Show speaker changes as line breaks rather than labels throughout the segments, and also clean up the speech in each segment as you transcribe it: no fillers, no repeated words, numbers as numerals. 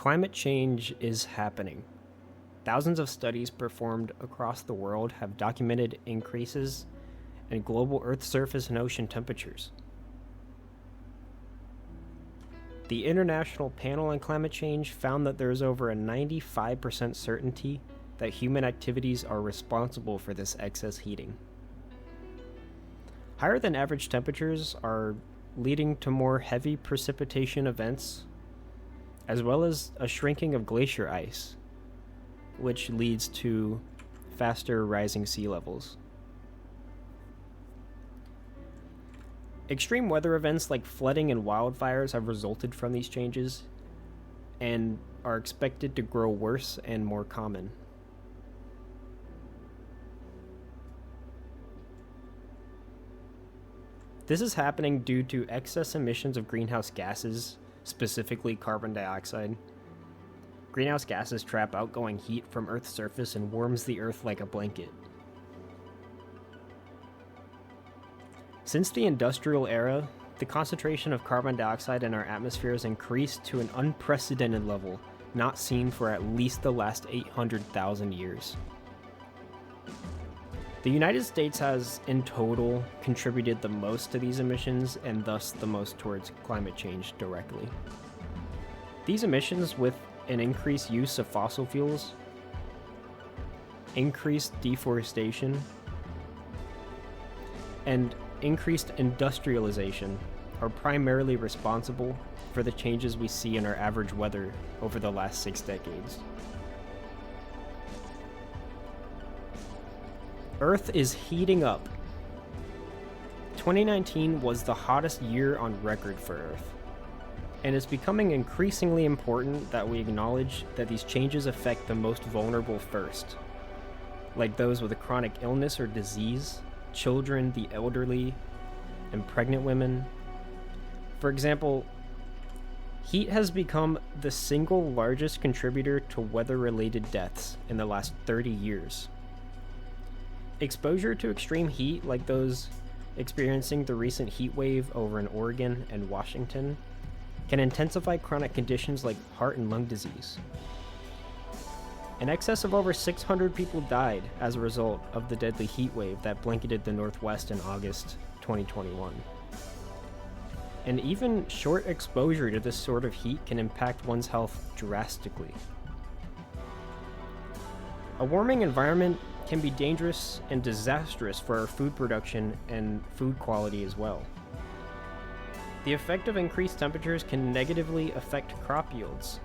Climate change is happening. Thousands of studies performed across the world have documented increases in global Earth surface and ocean temperatures. The International Panel on Climate Change found that there is over a 95% certainty that human activities are responsible for this excess heating. Higher than average temperatures are leading to more heavy precipitation events, as well as a shrinking of glacier ice, which leads to faster rising sea levels. Extreme weather events like flooding and wildfires have resulted from these changes and are expected to grow worse and more common. This is happening due to excess emissions of greenhouse gases, specifically carbon dioxide. Greenhouse gases trap outgoing heat from Earth's surface and warms the Earth like a blanket. Since the industrial era, the concentration of carbon dioxide in our atmosphere has increased to an unprecedented level, not seen for at least the last 800,000 years. The United States has, in total, contributed the most to these emissions and thus the most towards climate change directly. These emissions, with an increased use of fossil fuels, increased deforestation, and increased industrialization, are primarily responsible for the changes we see in our average weather over the last 6 decades. Earth is heating up. 2019 was the hottest year on record for Earth, and it's becoming increasingly important that we acknowledge that these changes affect the most vulnerable first, like those with a chronic illness or disease, children, the elderly, and pregnant women. For example, heat has become the single largest contributor to weather-related deaths in the last 30 years. Exposure to extreme heat, like those experiencing the recent heat wave over in Oregon and Washington, can intensify chronic conditions like heart and lung disease. In excess of over 600 people died as a result of the deadly heat wave that blanketed the Northwest in August 2021. And even short exposure to this sort of heat can impact one's health drastically. A warming environment can be dangerous and disastrous for our food production and food quality as well. The effect of increased temperatures can negatively affect crop yields,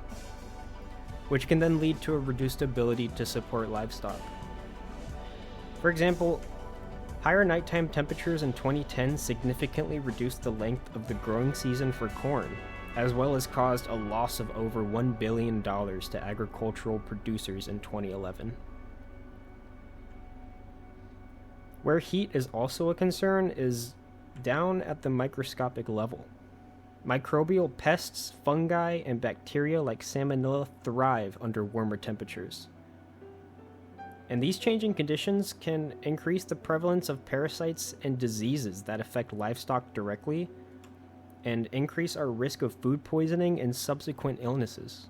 which can then lead to a reduced ability to support livestock. For example, higher nighttime temperatures in 2010 significantly reduced the length of the growing season for corn, as well as caused a loss of over $1 billion to agricultural producers in 2011. Where heat is also a concern is down at the microscopic level. Microbial pests, fungi, and bacteria like salmonella thrive under warmer temperatures. And these changing conditions can increase the prevalence of parasites and diseases that affect livestock directly and increase our risk of food poisoning and subsequent illnesses.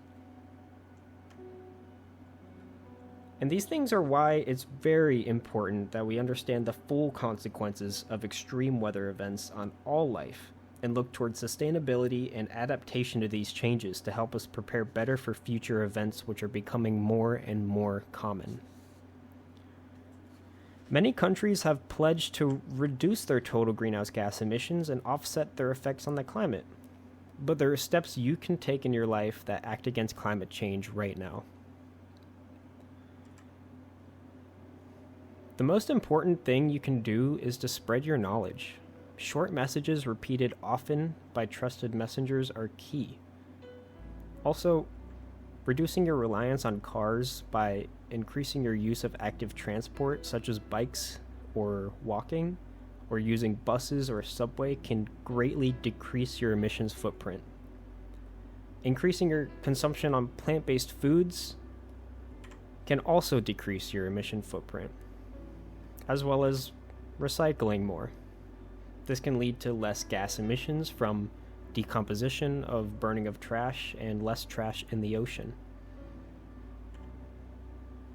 And these things are why it's very important that we understand the full consequences of extreme weather events on all life and look towards sustainability and adaptation to these changes to help us prepare better for future events which are becoming more and more common. Many countries have pledged to reduce their total greenhouse gas emissions and offset their effects on the climate. But there are steps you can take in your life that act against climate change right now. The most important thing you can do is to spread your knowledge. Short messages repeated often by trusted messengers are key. Also, reducing your reliance on cars by increasing your use of active transport such as bikes or walking, or using buses or a subway can greatly decrease your emissions footprint. Increasing your consumption on plant-based foods can also decrease your emission footprint, as well as recycling more. This can lead to less gas emissions from decomposition, of burning of trash, and less trash in the ocean.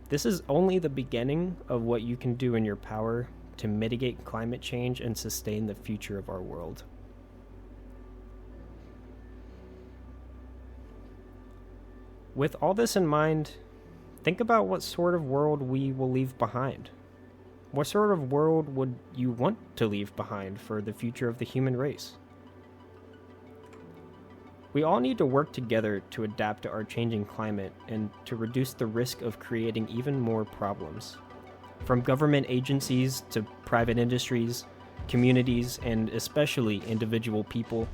This is only the beginning of what you can do in your power to mitigate climate change and sustain the future of our world. With all this in mind, think about what sort of world we will leave behind. What sort of world would you want to leave behind for the future of the human race? We all need to work together to adapt to our changing climate and to reduce the risk of creating even more problems. From government agencies to private industries, communities, and especially individual people,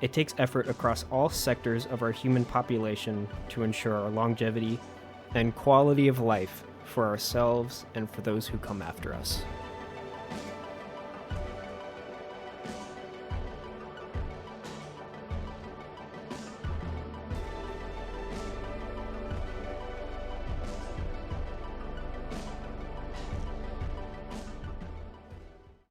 it takes effort across all sectors of our human population to ensure our longevity and quality of life for ourselves and for those who come after us.